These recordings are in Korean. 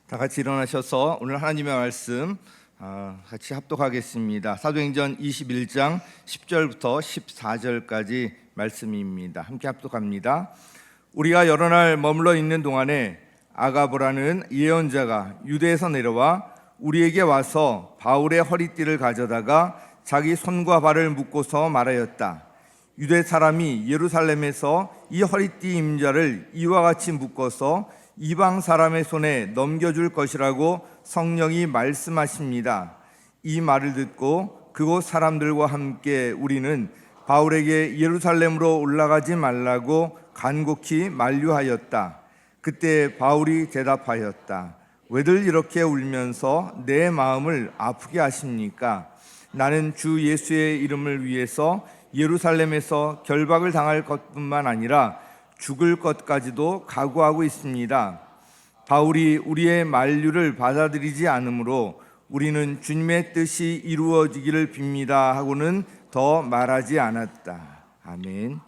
다 같이 일어나셔서 오늘 하나님의 말씀 같이 합독하겠습니다. 사도행전 21장 10절부터 14절까지 말씀입니다. 함께 합독합니다. 우리가 여러 날 머물러 있는 동안에 아가보라는 예언자가 유대에서 내려와 우리에게 와서 바울의 허리띠를 가져다가 자기 손과 발을 묶고서 말하였다. 유대 사람이 예루살렘에서 이 허리띠 임자를 이와 같이 묶어서 이방 사람의 손에 넘겨줄 것이라고 성령이 말씀하십니다. 이 말을 듣고 그곳 사람들과 함께 우리는 바울에게 예루살렘으로 올라가지 말라고 간곡히 만류하였다. 그때 바울이 대답하였다. 왜들 이렇게 울면서 내 마음을 아프게 하십니까? 나는 주 예수의 이름을 위해서 예루살렘에서 결박을 당할 것뿐만 아니라 죽을 것까지도 각오하고 있습니다. 바울이 우리의 만류를 받아들이지 않으므로 우리는 주님의 뜻이 이루어지기를 빕니다 하고는 더 말하지 않았다. 아멘.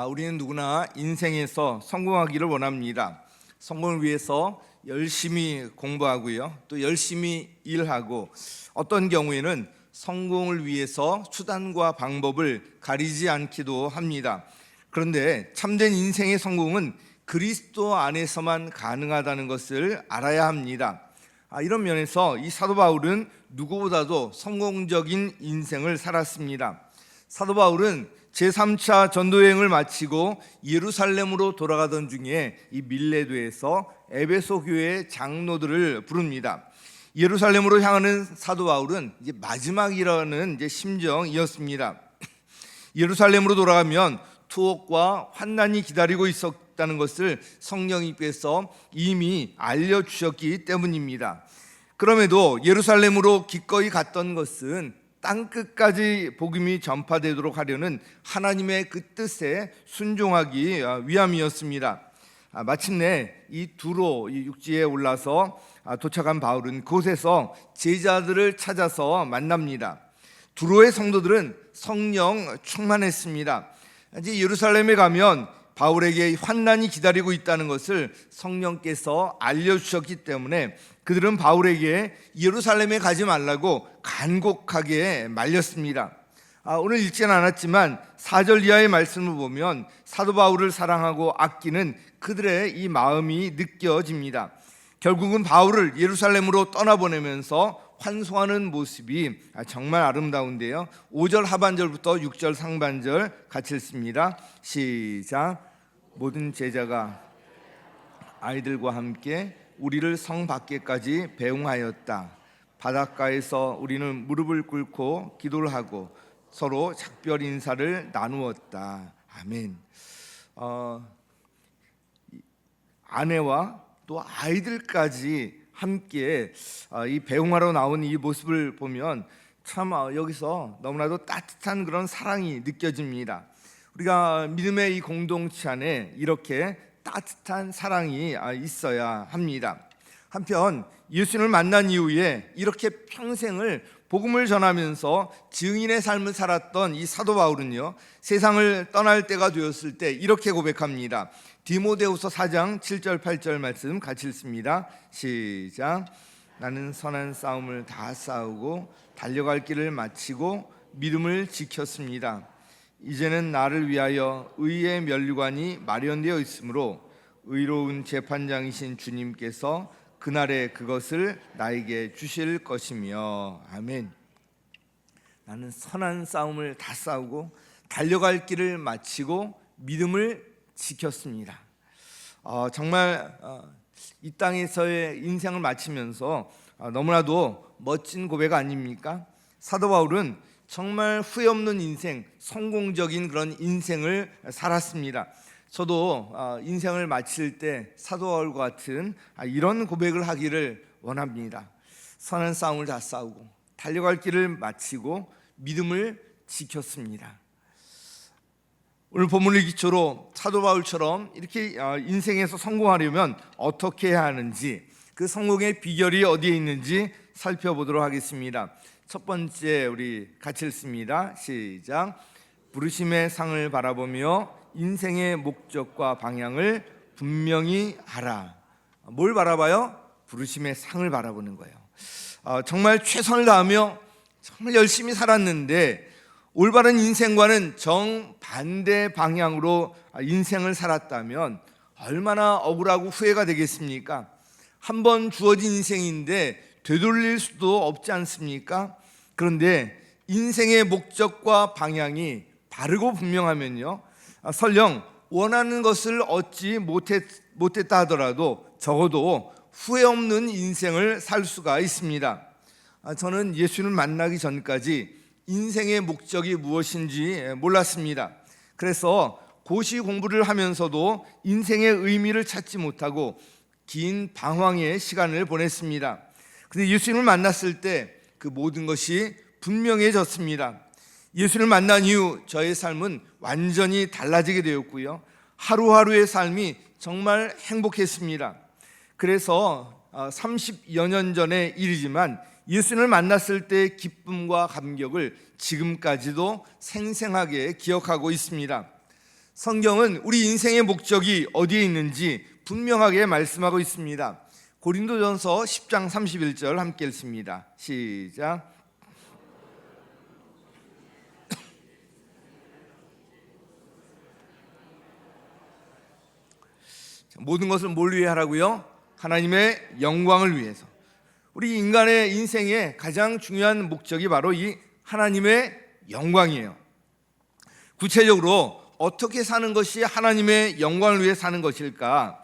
우리는 누구나 인생에서 성공하기를 원합니다. 성공을 위해서 열심히 공부하고요, 또 열심히 일하고, 어떤 경우에는 성공을 위해서 수단과 방법을 가리지 않기도 합니다. 그런데 참된 인생의 성공은 그리스도 안에서만 가능하다는 것을 알아야 합니다. 이런 면에서 이 사도 바울은 누구보다도 성공적인 인생을 살았습니다. 사도 바울은 제3차 전도여행을 마치고 예루살렘으로 돌아가던 중에 이 밀레도에서 에베소 교회의 장로들을 부릅니다. 예루살렘으로 향하는 사도 바울은 이제 마지막이라는 심정이었습니다. 예루살렘으로 돌아가면 투옥과 환난이 기다리고 있었다는 것을 성령님께서 이미 알려주셨기 때문입니다. 그럼에도 예루살렘으로 기꺼이 갔던 것은 땅끝까지 복음이 전파되도록 하려는 하나님의 그 뜻에 순종하기 위함이었습니다. 마침내 이 두로 육지에 올라서 도착한 바울은 그곳에서 제자들을 찾아서 만납니다. 두로의 성도들은 성령 충만했습니다. 이제 예루살렘에 가면 바울에게 환난이 기다리고 있다는 것을 성령께서 알려주셨기 때문에 그들은 바울에게 예루살렘에 가지 말라고 간곡하게 말렸습니다. 오늘 읽지는 않았지만 4절 이하의 말씀을 보면 사도 바울을 사랑하고 아끼는 그들의 이 마음이 느껴집니다. 결국은 바울을 예루살렘으로 떠나보내면서 환송하는 모습이 정말 아름다운데요, 5절 하반절부터 6절 상반절 같이 읽습니다. 시작. 모든 제자가 아이들과 함께 우리를 성 밖에까지 배웅하였다. 바닷가에서 우리는 무릎을 꿇고 기도를 하고 서로 작별 인사를 나누었다. 아멘. 아내와 또 아이들까지 함께 이 배웅하러 나온 이 모습을 보면 참 여기서 너무나도 따뜻한 그런 사랑이 느껴집니다. 우리가 믿음의 이 공동체 안에 이렇게 따뜻한 사랑이 있어야 합니다. 한편 예수님을 만난 이후에 이렇게 평생을 복음을 전하면서 증인의 삶을 살았던 이 사도 바울은요, 세상을 떠날 때가 되었을 때 이렇게 고백합니다. 디모데후서 4장 7절 8절 말씀 같이 읽습니다. 시작. 나는 선한 싸움을 다 싸우고 달려갈 길을 마치고 믿음을 지켰습니다. 이제는 나를 위하여 의의 면류관이 마련되어 있으므로 의로운 재판장이신 주님께서 그날에 그것을 나에게 주실 것이며. 아멘. 나는 선한 싸움을 다 싸우고 달려갈 길을 마치고 믿음을 지켰습니다. 정말 이 땅에서의 인생을 마치면서 너무나도 멋진 고백 아닙니까? 사도 바울은 정말 후회 없는 인생, 성공적인 그런 인생을 살았습니다. 저도 인생을 마칠 때 사도 바울과 같은 이런 고백을 하기를 원합니다. 선한 싸움을 다 싸우고 달려갈 길을 마치고 믿음을 지켰습니다. 오늘 본문을 기초로 사도 바울처럼 이렇게 인생에서 성공하려면 어떻게 해야 하는지, 그 성공의 비결이 어디에 있는지 살펴보도록 하겠습니다. 첫 번째 우리 같이 읽습니다. 시작. 부르심의 상을 바라보며 인생의 목적과 방향을 분명히 하라. 뭘 바라봐요? 부르심의 상을 바라보는 거예요. 정말 최선을 다하며 정말 열심히 살았는데 올바른 인생과는 정반대 방향으로 인생을 살았다면 얼마나 억울하고 후회가 되겠습니까? 한 번 주어진 인생인데 되돌릴 수도 없지 않습니까? 그런데 인생의 목적과 방향이 바르고 분명하면요, 설령 원하는 것을 얻지 못했다 하더라도 적어도 후회 없는 인생을 살 수가 있습니다. 저는 예수님을 만나기 전까지 인생의 목적이 무엇인지 몰랐습니다. 그래서 고시 공부를 하면서도 인생의 의미를 찾지 못하고 긴 방황의 시간을 보냈습니다. 근데 예수님을 만났을 때 그 모든 것이 분명해졌습니다. 예수님을 만난 이후 저의 삶은 완전히 달라지게 되었고요, 하루하루의 삶이 정말 행복했습니다. 그래서 30여 년 전의 일이지만 예수님을 만났을 때의 기쁨과 감격을 지금까지도 생생하게 기억하고 있습니다. 성경은 우리 인생의 목적이 어디에 있는지 분명하게 말씀하고 있습니다. 고린도전서 10장 31절 함께 읽습니다. 시작. 모든 것을 뭘 위해 하라고요? 하나님의 영광을 위해서. 우리 인간의 인생의 가장 중요한 목적이 바로 이 하나님의 영광이에요. 구체적으로 어떻게 사는 것이 하나님의 영광을 위해 사는 것일까?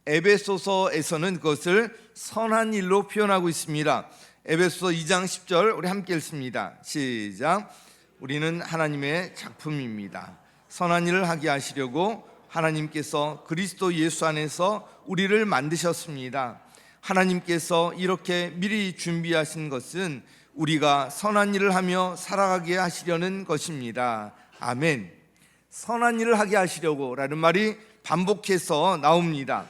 에베소서에서는 그것을 선한 일로 표현하고 있습니다. 에베소서 2장 10절 우리 함께 읽습니다. 시작. 우리는 하나님의 작품입니다. 선한 일을 하게 하시려고 하나님께서 그리스도 예수 안에서 우리를 만드셨습니다. 하나님께서 이렇게 미리 준비하신 것은 우리가 선한 일을 하며 살아가게 하시려는 것입니다. 아멘. 선한 일을 하게 하시려고 라는 말이 반복해서 나옵니다.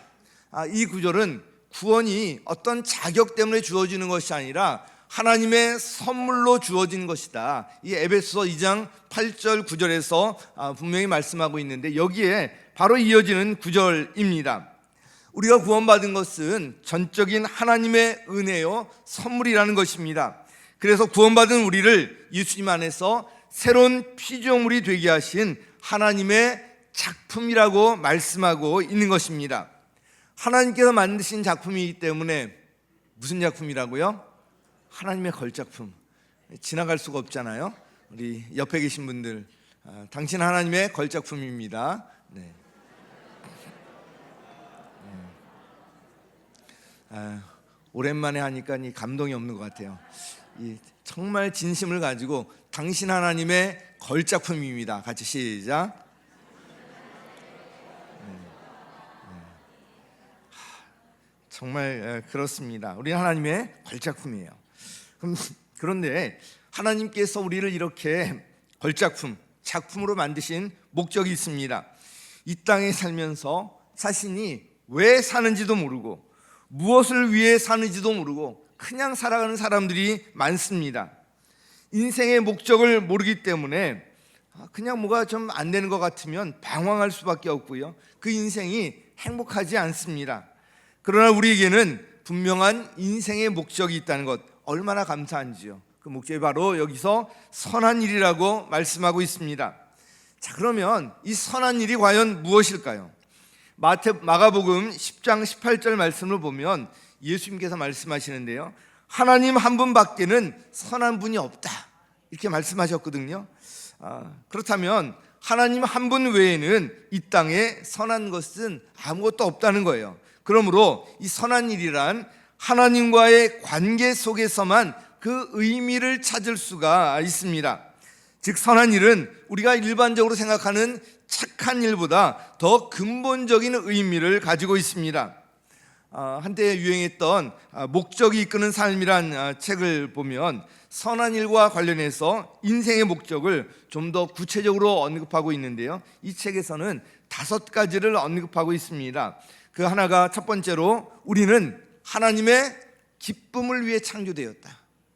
이 구절은 구원이 어떤 자격 때문에 주어지는 것이 아니라 하나님의 선물로 주어진 것이다. 이 에베소서 2장 8절 9절에서 분명히 말씀하고 있는데 여기에 바로 이어지는 구절입니다. 우리가 구원받은 것은 전적인 하나님의 은혜요 선물이라는 것입니다. 그래서 구원받은 우리를 예수님 안에서 새로운 피조물이 되게 하신 하나님의 작품이라고 말씀하고 있는 것입니다. 하나님께서 만드신 작품이기 때문에 무슨 작품이라고요? 하나님의 걸작품. 지나갈 수가 없잖아요. 우리 옆에 계신 분들, 당신 하나님의 걸작품입니다. 네. 오랜만에 하니까 이 감동이 없는 것 같아요. 정말 진심을 가지고 당신 하나님의 걸작품입니다. 같이 시작. 정말 그렇습니다. 우리 하나님의 걸작품이에요. 그런데 하나님께서 우리를 이렇게 걸작품, 작품으로 만드신 목적이 있습니다. 이 땅에 살면서 자신이 왜 사는지도 모르고 무엇을 위해 사는지도 모르고 그냥 살아가는 사람들이 많습니다. 인생의 목적을 모르기 때문에 그냥 뭐가 좀 안 되는 것 같으면 방황할 수밖에 없고요, 그 인생이 행복하지 않습니다. 그러나 우리에게는 분명한 인생의 목적이 있다는 것, 얼마나 감사한지요. 그 목적이 바로 여기서 선한 일이라고 말씀하고 있습니다. 자, 그러면 이 선한 일이 과연 무엇일까요? 마가복음 10장 18절 말씀을 보면 예수님께서 말씀하시는데요, 하나님 한 분밖에는 선한 분이 없다, 이렇게 말씀하셨거든요. 그렇다면 하나님 한 분 외에는 이 땅에 선한 것은 아무것도 없다는 거예요. 그러므로 이 선한 일이란 하나님과의 관계 속에서만 그 의미를 찾을 수가 있습니다. 즉 선한 일은 우리가 일반적으로 생각하는 착한 일보다 더 근본적인 의미를 가지고 있습니다. 한때 유행했던 목적이 이끄는 삶이란 책을 보면 선한 일과 관련해서 인생의 목적을 좀 더 구체적으로 언급하고 있는데요, 이 책에서는 5가지를 언급하고 있습니다. 그 하나가 첫 번째로 우리는 하나님의 기쁨을 위해 창조되었다.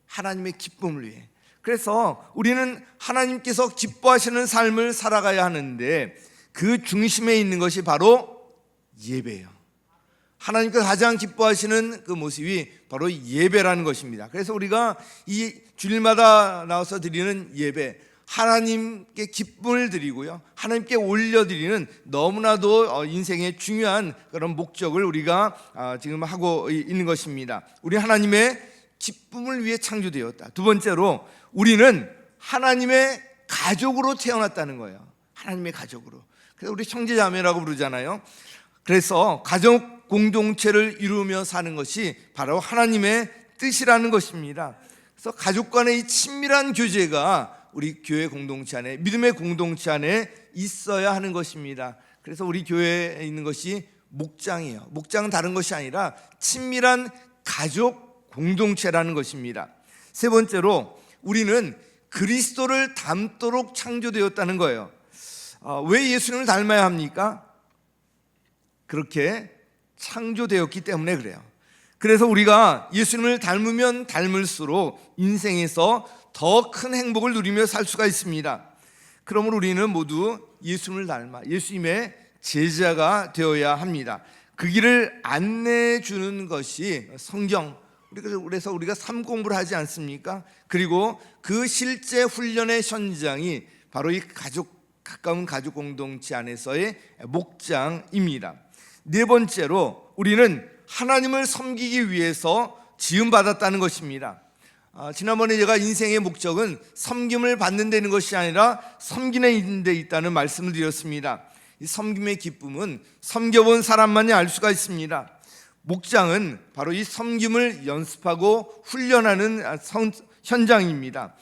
하나님의 기쁨을 위해. 그래서 우리는 하나님께서 기뻐하시는 삶을 살아가야 하는데 그 중심에 있는 것이 바로 예배예요. 하나님께서 가장 기뻐하시는 그 모습이 바로 예배라는 것입니다. 그래서 우리가 이 주일마다 나와서 드리는 예배, 하나님께 기쁨을 드리고요, 하나님께 올려드리는 너무나도 인생의 중요한 그런 목적을 우리가 지금 하고 있는 것입니다. 우리 하나님의 기쁨을 위해 창조되었다. 두 번째로, 우리는 하나님의 가족으로 태어났다는 거예요. 하나님의 가족으로. 그래서 우리 형제자매라고 부르잖아요. 그래서 가족 공동체를 이루며 사는 것이 바로 하나님의 뜻이라는 것입니다. 그래서 가족 간의 이 친밀한 교제가 우리 교회 공동체 안에, 믿음의 공동체 안에 있어야 하는 것입니다. 그래서 우리 교회에 있는 것이 목장이에요. 목장은 다른 것이 아니라 친밀한 가족 공동체라는 것입니다. 세 번째로, 우리는 그리스도를 닮도록 창조되었다는 거예요. 왜 예수님을 닮아야 합니까? 그렇게 창조되었기 때문에 그래요. 그래서 우리가 예수님을 닮으면 닮을수록 인생에서 더 큰 행복을 누리며 살 수가 있습니다. 그러므로 우리는 모두 예수님을 닮아 예수님의 제자가 되어야 합니다. 그 길을 안내해 주는 것이 성경, 그래서 우리가 삶 공부를 하지 않습니까? 그리고 그 실제 훈련의 현장이 바로 이 가까운 가족 공동체 안에서의 목장입니다. 네 번째로, 우리는 하나님을 섬기기 위해서 지음받았다는 것입니다. 지난번에 제가 인생의 목적은 섬김을 받는 데는 것이 아니라 섬기는 데 있다는 말씀을 드렸습니다. 이 섬김의 기쁨은 섬겨본 사람만이 알 수가 있습니다. 목장은 바로 이 섬김을 연습하고 훈련하는 현장입니다.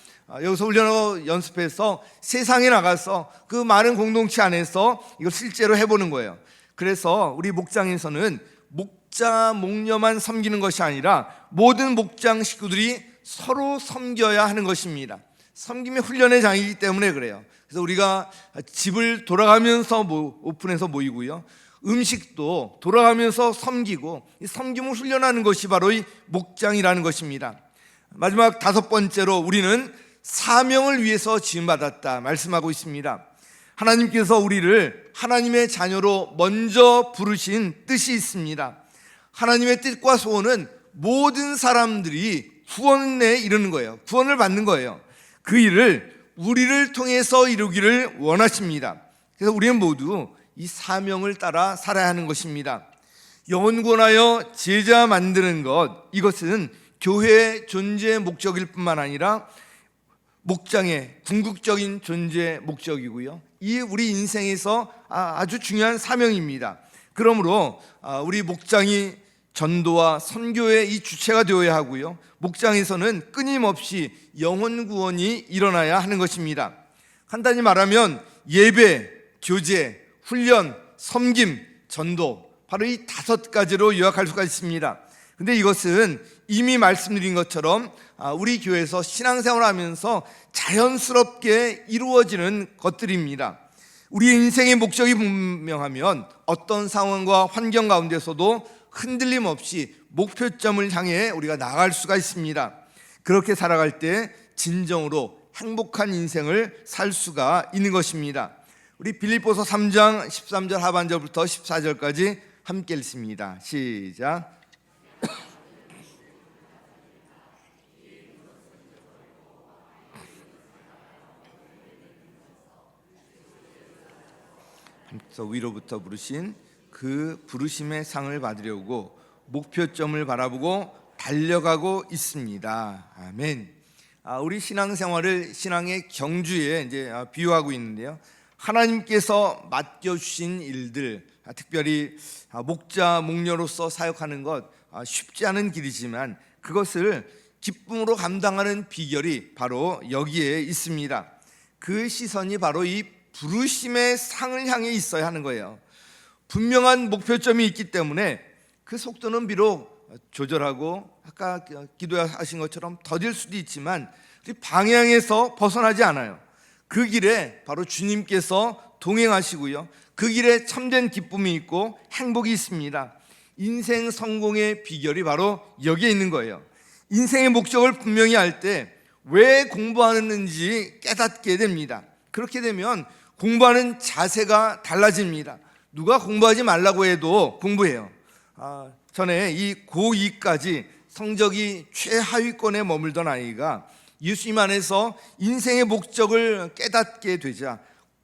여기서 훈련하고 연습해서 세상에 나가서 그 많은 공동체 안에서 이걸 실제로 해보는 거예요. 그래서 우리 목장에서는 목자, 목녀만 섬기는 것이 아니라 모든 목장 식구들이 서로 섬겨야 하는 것입니다. 섬김의 훈련의 장이기 때문에 그래요. 그래서 우리가 집을 돌아가면서 오픈해서 모이고요, 음식도 돌아가면서 섬기고, 이 섬김을 훈련하는 것이 바로 이 목장이라는 것입니다. 마지막 다섯 번째로, 우리는 사명을 위해서 지음받았다 말씀하고 있습니다. 하나님께서 우리를 하나님의 자녀로 먼저 부르신 뜻이 있습니다. 하나님의 뜻과 소원은 모든 사람들이 구원에 이르는 거예요. 구원을 받는 거예요. 그 일을 우리를 통해서 이루기를 원하십니다. 그래서 우리는 모두 이 사명을 따라 살아야 하는 것입니다. 영혼 구원하여 제자 만드는 것, 이것은 교회의 존재 목적일 뿐만 아니라 목장의 궁극적인 존재 목적이고요, 이 우리 인생에서 아주 중요한 사명입니다. 그러므로 우리 목장이 전도와 선교의 이 주체가 되어야 하고요, 목장에서는 끊임없이 영혼 구원이 일어나야 하는 것입니다. 간단히 말하면 예배, 교제, 훈련, 섬김, 전도, 바로 이 다섯 가지로 요약할 수가 있습니다. 근데 이것은 이미 말씀드린 것처럼 우리 교회에서 신앙생활을 하면서 자연스럽게 이루어지는 것들입니다. 우리 인생의 목적이 분명하면 어떤 상황과 환경 가운데서도 흔들림 없이 목표점을 향해 우리가 나아갈 수가 있습니다. 그렇게 살아갈 때 진정으로 행복한 인생을 살 수가 있는 것입니다. 우리 빌립보서 3장 13절 하반절부터 14절까지 함께 읽습니다. 시작. 위로부터 부르신 그 부르심의 상을 받으려고 목표점을 바라보고 달려가고 있습니다. 아멘. 우리 신앙생활을 신앙의 경주에 이제 비유하고 있는데요, 하나님께서 맡겨주신 일들, 특별히 목자, 목녀로서 사역하는 것 쉽지 않은 길이지만 그것을 기쁨으로 감당하는 비결이 바로 여기에 있습니다. 그 시선이 바로 이 부르심의 상을 향해 있어야 하는 거예요. 분명한 목표점이 있기 때문에 그 속도는 비록 조절하고 아까 기도하신 것처럼 더딜 수도 있지만 방향에서 벗어나지 않아요. 그 길에 바로 주님께서 동행하시고요, 그 길에 참된 기쁨이 있고 행복이 있습니다. 인생 성공의 비결이 바로 여기에 있는 거예요. 인생의 목적을 분명히 할 때 왜 공부하는지 깨닫게 됩니다. 그렇게 되면 공부하는 자세가 달라집니다. 누가 공부하지 말라고 해도 공부해요. 전에 이 고2까지 성적이 최하위권에 머물던 아이가 예수님 안에서 인생의 목적을 깨닫게 되자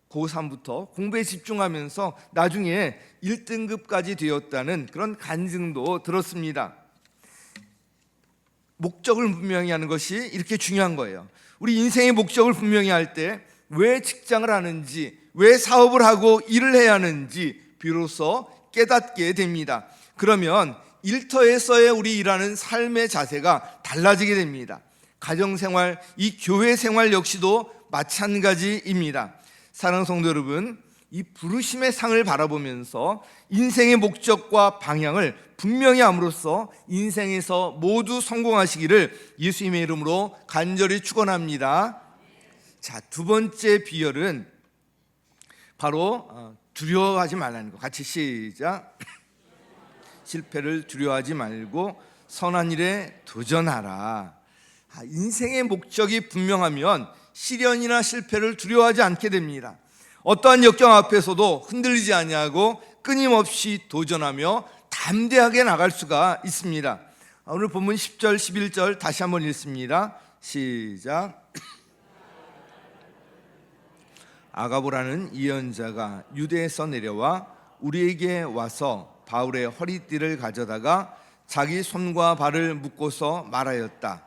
고3부터 공부에 집중하면서 나중에 1등급까지 되었다는 그런 간증도 들었습니다. 목적을 분명히 하는 것이 이렇게 중요한 거예요. 우리 인생의 목적을 분명히 할 때 왜 직장을 하는지, 왜 사업을 하고 일을 해야 하는지 비로소 깨닫게 됩니다. 그러면 일터에서의 우리 일하는 삶의 자세가 달라지게 됩니다. 가정생활, 이 교회생활 역시도 마찬가지입니다. 사랑하는 성도 여러분, 이 부르심의 상을 바라보면서 인생의 목적과 방향을 분명히 함으로써 인생에서 모두 성공하시기를 예수님의 이름으로 간절히 축원합니다. 자, 두 번째 비결은 바로 두려워하지 말라는 거. 같이 시작. 실패를 두려워하지 말고 선한 일에 도전하라. 인생의 목적이 분명하면 시련이나 실패를 두려워하지 않게 됩니다. 어떠한 역경 앞에서도 흔들리지 아니하고 끊임없이 도전하며 담대하게 나갈 수가 있습니다. 오늘 본문 10절 11절 다시 한번 읽습니다. 시작. 아가보라는 예언자가 유대에서 내려와 우리에게 와서 바울의 허리띠를 가져다가 자기 손과 발을 묶고서 말하였다.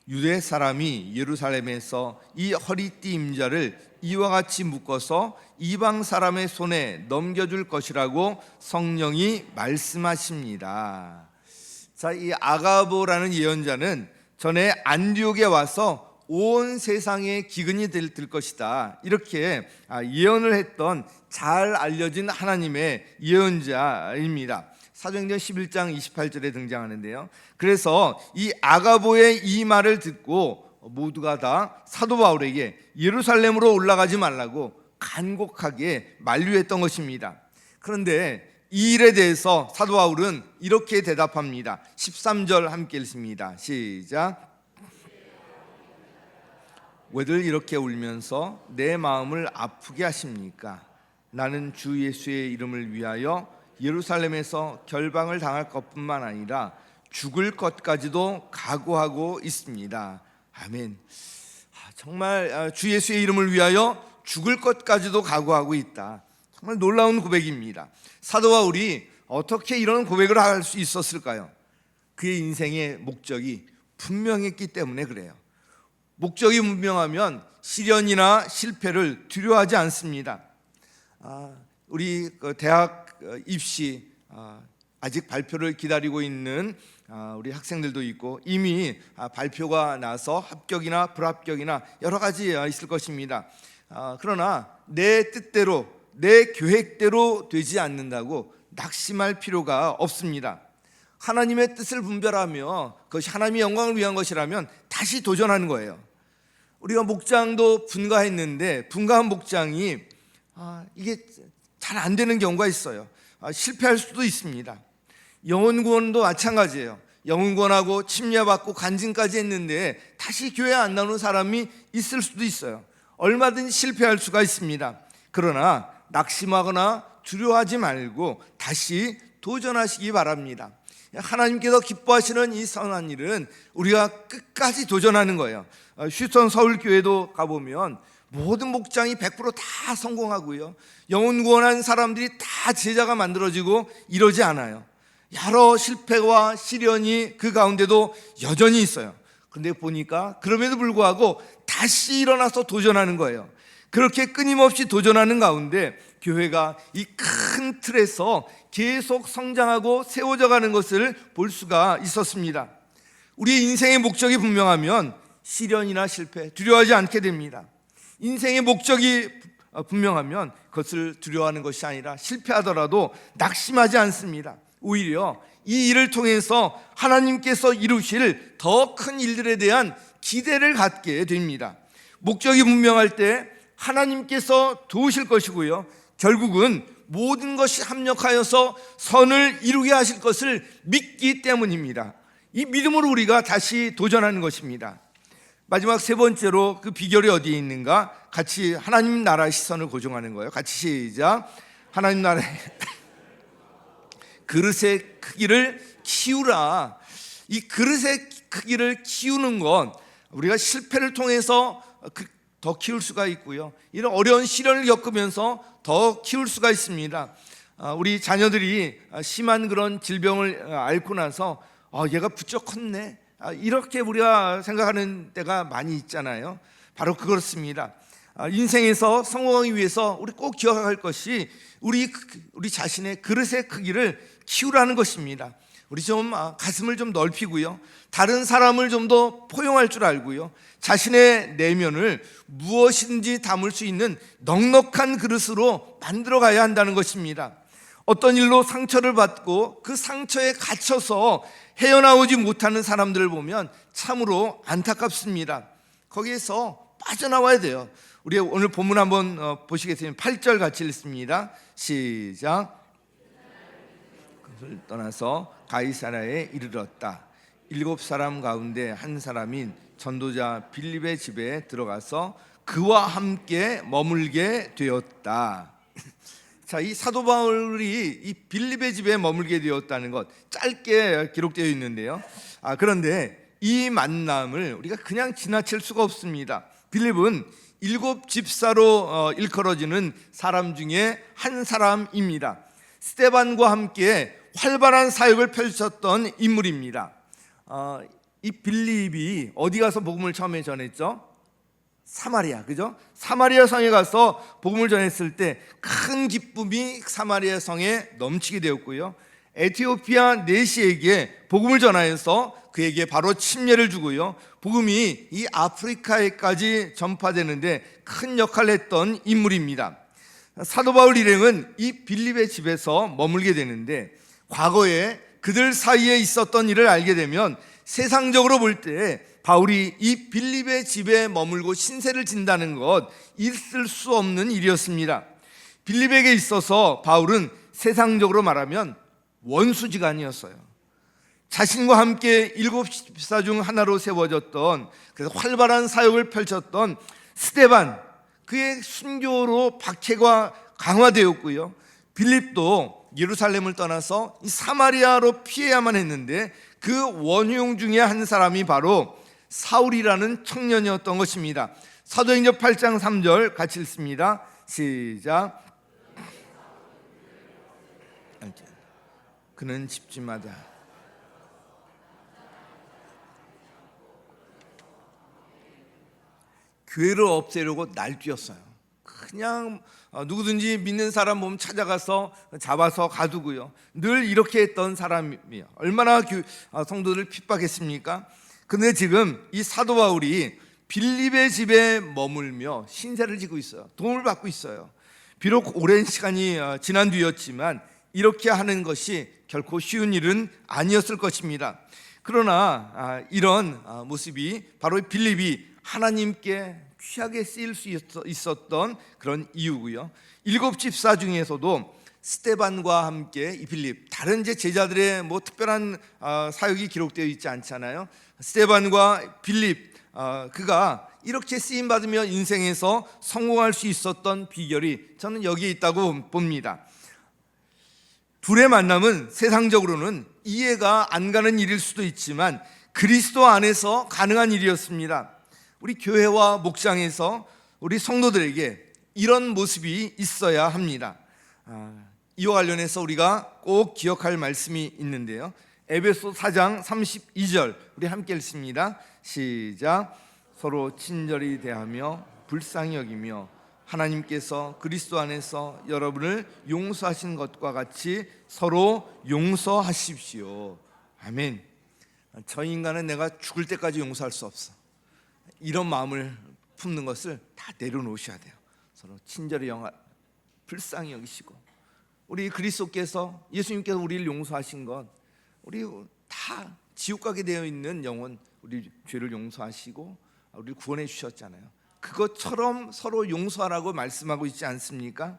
유대 사람이 예루살렘에서 이 허리띠 임자를 이와 같이 묶어서 이방 사람의 손에 넘겨줄 것이라고 성령이 말씀하십니다. 자, 이 아가보라는 예언자는 전에 안디옥에 와서 온 세상에 기근이 될 것이다, 이렇게 예언을 했던 잘 알려진 하나님의 예언자입니다. 사도행전 11장 28절에 등장하는데요. 그래서 이 아가보의 이 말을 듣고 모두가 다 사도 바울에게 예루살렘으로 올라가지 말라고 간곡하게 만류했던 것입니다. 그런데 이 일에 대해서 사도 바울은 이렇게 대답합니다. 13절 함께 읽습니다. 시작. 왜들 이렇게 울면서 내 마음을 아프게 하십니까? 나는 주 예수의 이름을 위하여 예루살렘에서 결방을 당할 것뿐만 아니라 죽을 것까지도 각오하고 있습니다. 아멘. 정말 주 예수의 이름을 위하여 죽을 것까지도 각오하고 있다. 정말 놀라운 고백입니다. 사도 바울이 어떻게 이런 고백을 할 수 있었을까요? 그의 인생의 목적이 분명했기 때문에 그래요. 목적이 분명하면 시련이나 실패를 두려워하지 않습니다. 우리 대학 입시 아직 발표를 기다리고 있는 우리 학생들도 있고 이미 발표가 나서 합격이나 불합격이나 여러 가지 있을 것입니다. 그러나 내 뜻대로 내 계획대로 되지 않는다고 낙심할 필요가 없습니다. 하나님의 뜻을 분별하며 그것이 하나님의 영광을 위한 것이라면 다시 도전하는 거예요. 우리가 목장도 분가했는데 분가한 목장이 이게 잘 안 되는 경우가 있어요. 실패할 수도 있습니다. 영혼구원도 마찬가지예요. 영혼구원하고 침례받고 간증까지 했는데 다시 교회 안 나오는 사람이 있을 수도 있어요. 얼마든지 실패할 수가 있습니다. 그러나 낙심하거나 두려워하지 말고 다시 도전하시기 바랍니다. 하나님께서 기뻐하시는 이 선한 일은 우리가 끝까지 도전하는 거예요. 휴스턴 서울교회도 가보면 모든 목장이 100% 성공하고요, 영혼 구원한 사람들이 다 제자가 만들어지고 이러지 않아요. 여러 실패와 시련이 그 가운데도 여전히 있어요. 그런데 보니까 그럼에도 불구하고 다시 일어나서 도전하는 거예요. 그렇게 끊임없이 도전하는 가운데 교회가 이 큰 틀에서 계속 성장하고 세워져 가는 것을 볼 수가 있었습니다. 우리의 인생의 목적이 분명하면 시련이나 실패 두려워하지 않게 됩니다. 인생의 목적이 분명하면 그것을 두려워하는 것이 아니라 실패하더라도 낙심하지 않습니다. 오히려 이 일을 통해서 하나님께서 이루실 더 큰 일들에 대한 기대를 갖게 됩니다. 목적이 분명할 때 하나님께서 도우실 것이고요, 결국은 모든 것이 합력하여서 선을 이루게 하실 것을 믿기 때문입니다. 이 믿음으로 우리가 다시 도전하는 것입니다. 마지막 세 번째로 그 비결이 어디에 있는가? 같이 하나님 나라의 시선을 고정하는 거예요. 같이 시작. 하나님 나라의 그릇의 크기를 키우라. 이 그릇의 크기를 키우는 건 우리가 실패를 통해서 더 키울 수가 있고요, 이런 어려운 시련을 겪으면서 더 키울 수가 있습니다. 우리 자녀들이 심한 그런 질병을 앓고 나서 얘가 부쩍 컸네, 이렇게 우리가 생각하는 때가 많이 있잖아요. 바로 그렇습니다. 인생에서 성공하기 위해서 우리 꼭 기억할 것이 우리 자신의 그릇의 크기를 키우라는 것입니다. 우리 좀 가슴을 좀 넓히고요, 다른 사람을 좀 더 포용할 줄 알고요, 자신의 내면을 무엇인지 담을 수 있는 넉넉한 그릇으로 만들어 가야 한다는 것입니다. 어떤 일로 상처를 받고 그 상처에 갇혀서 헤어나오지 못하는 사람들을 보면 참으로 안타깝습니다. 거기에서 빠져나와야 돼요. 우리 오늘 본문 한번 보시겠습니다. 8절 같이 읽습니다. 시작. 그것을 떠나서 가이사랴에 이르렀다. 7사람 가운데 한 사람인 전도자 빌립의 집에 들어가서 그와 함께 머물게 되었다. 자, 이 사도 바울이 이 빌립의 집에 머물게 되었다는 것 짧게 기록되어 있는데요. 그런데 이 만남을 우리가 그냥 지나칠 수가 없습니다. 빌립은 7 집사로 일컬어지는 사람 중에 한 사람입니다. 스데반과 함께 활발한 사역을 펼쳤던 인물입니다. 이 빌립이 어디 가서 복음을 처음에 전했죠? 사마리아, 그죠? 사마리아 성에 가서 복음을 전했을 때 큰 기쁨이 사마리아 성에 넘치게 되었고요, 에티오피아 내시에게 복음을 전하여서 그에게 바로 침례를 주고요, 복음이 이 아프리카에까지 전파되는데 큰 역할을 했던 인물입니다. 사도 바울 일행은 이 빌립의 집에서 머물게 되는데, 과거에 그들 사이에 있었던 일을 알게 되면 세상적으로 볼 때 바울이 이 빌립의 집에 머물고 신세를 진다는 것 있을 수 없는 일이었습니다. 빌립에게 있어서 바울은 세상적으로 말하면 원수지간이었어요. 자신과 함께 7 집사 중 하나로 세워졌던, 그래서 활발한 사역을 펼쳤던 스데반, 그의 순교로 박해가 강화되었고요, 빌립도 예루살렘을 떠나서 이 사마리아로 피해야만 했는데 그 원흉 중에 한 사람이 바로 사울이라는 청년이었던 것입니다. 사도행전 8장 3절 같이 읽습니다. 시작. 그는 집집마다 교회를 없애려고 날뛰었어요. 그냥 누구든지 믿는 사람 보면 찾아가서 잡아서 가두고요, 늘 이렇게 했던 사람이에요. 얼마나 성도들을 핍박했습니까? 근데 지금 이 사도 바울이 빌립의 집에 머물며 신세를 지고 있어요. 도움을 받고 있어요. 비록 오랜 시간이 지난 뒤였지만 이렇게 하는 것이 결코 쉬운 일은 아니었을 것입니다. 그러나 이런 모습이 바로 빌립이 하나님께 귀하게 쓰일 수 있었던 그런 이유고요, 7 집사 중에서도 스데반과 함께 이 빌립, 다른 제자들의 특별한 사역이 기록되어 있지 않잖아요. 스데반과 빌립, 그가 이렇게 쓰임 받으며 인생에서 성공할 수 있었던 비결이 저는 여기에 있다고 봅니다. 둘의 만남은 세상적으로는 이해가 안 가는 일일 수도 있지만 그리스도 안에서 가능한 일이었습니다. 우리 교회와 목장에서 우리 성도들에게 이런 모습이 있어야 합니다. 이와 관련해서 우리가 꼭 기억할 말씀이 있는데요, 에베소 4장 32절 우리 함께 읽습니다. 시작. 서로 친절히 대하며 불쌍히 여기며 하나님께서 그리스도 안에서 여러분을 용서하신 것과 같이 서로 용서하십시오. 아멘. 저 인간은 내가 죽을 때까지 용서할 수 없어, 이런 마음을 품는 것을 다 내려놓으셔야 돼요. 서로 친절히 불쌍히 여기시고, 우리 그리스도께서, 예수님께서 우리를 용서하신 것, 우리 다 지옥 가게 되어 있는 영혼, 우리 죄를 용서하시고 우리를 구원해 주셨잖아요. 그것처럼 서로 용서하라고 말씀하고 있지 않습니까?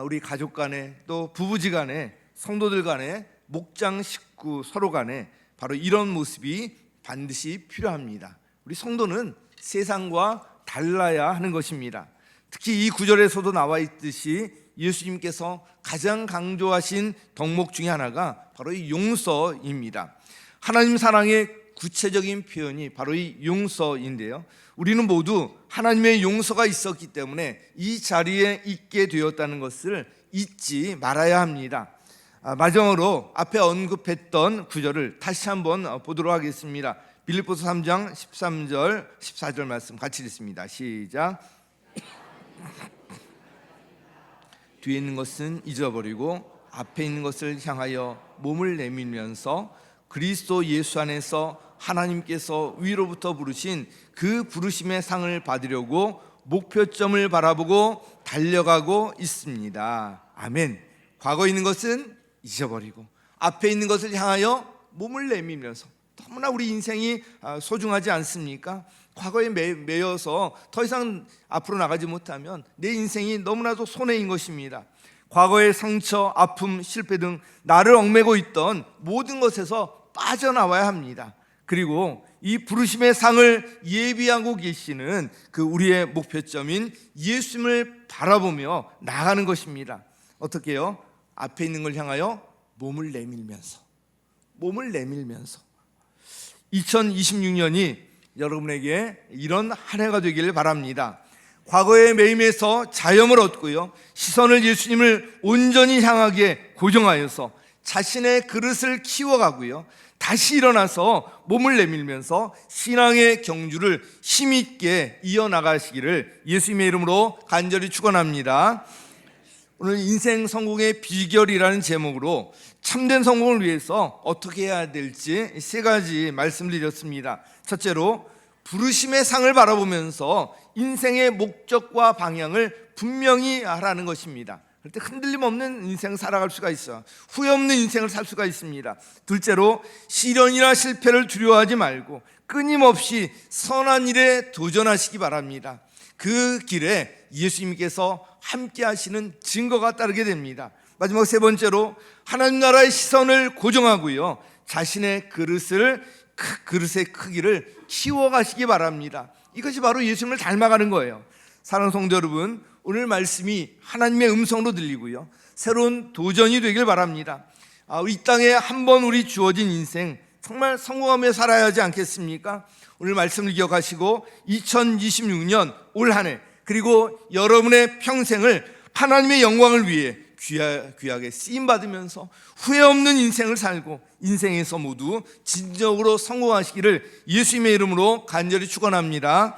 우리 가족 간에, 또 부부지 간에, 성도들 간에, 목장 식구 서로 간에 바로 이런 모습이 반드시 필요합니다. 우리 성도는 세상과 달라야 하는 것입니다. 특히 이 구절에서도 나와 있듯이 예수님께서 가장 강조하신 덕목 중에 하나가 바로 이 용서입니다. 하나님 사랑의 구체적인 표현이 바로 이 용서인데요, 우리는 모두 하나님의 용서가 있었기 때문에 이 자리에 있게 되었다는 것을 잊지 말아야 합니다. 마지막으로 앞에 언급했던 구절을 다시 한번 보도록 하겠습니다. 빌립보서 3장 13절 14절 말씀 같이 읽습니다. 시작. 뒤에 있는 것은 잊어버리고 앞에 있는 것을 향하여 몸을 내밀면서 그리스도 예수 안에서 하나님께서 위로부터 부르신 그 부르심의 상을 받으려고 목표점을 바라보고 달려가고 있습니다. 아멘. 과거에 있는 것은 잊어버리고 앞에 있는 것을 향하여 몸을 내밀면서, 너무나 우리 인생이 소중하지 않습니까? 과거에 매여서 더 이상 앞으로 나가지 못하면 내 인생이 너무나도 손해인 것입니다. 과거의 상처, 아픔, 실패 등 나를 얽매고 있던 모든 것에서 빠져나와야 합니다. 그리고 이 부르심의 상을 예비하고 계시는 그 우리의 목표점인 예수님을 바라보며 나가는 것입니다. 어떻게 해요? 앞에 있는 걸 향하여 몸을 내밀면서 2026년이 여러분에게 이런 한 해가 되기를 바랍니다. 과거의 매임에서 자염을 얻고요, 시선을 예수님을 온전히 향하게 고정하여서 자신의 그릇을 키워가고요, 다시 일어나서 몸을 내밀면서 신앙의 경주를 힘있게 이어나가시기를 예수님의 이름으로 간절히 축원합니다. 오늘 인생 성공의 비결이라는 제목으로 참된 성공을 위해서 어떻게 해야 될지 세 가지 말씀드렸습니다. 첫째로, 부르심의 상을 바라보면서 인생의 목적과 방향을 분명히 하라는 것입니다. 그럴 때 흔들림 없는 인생 살아갈 수가 있어요. 후회 없는 인생을 살 수가 있습니다. 둘째로, 시련이나 실패를 두려워하지 말고 끊임없이 선한 일에 도전하시기 바랍니다. 그 길에 예수님께서 함께 하시는 증거가 따르게 됩니다. 마지막 세 번째로, 하나님 나라의 시선을 고정하고요, 자신의 그릇의 크기를 키워가시기 바랍니다. 이것이 바로 예수님을 닮아가는 거예요. 사랑하는 성도 여러분, 오늘 말씀이 하나님의 음성으로 들리고요, 새로운 도전이 되길 바랍니다. 이 땅에 한 번 우리 주어진 인생 정말 성공하며 살아야 하지 않겠습니까? 오늘 말씀을 기억하시고 2026년 올 한 해, 그리고 여러분의 평생을 하나님의 영광을 위해 귀하게 쓰임받으면서 후회 없는 인생을 살고 인생에서 모두 진정으로 성공하시기를 예수님의 이름으로 간절히 축원합니다.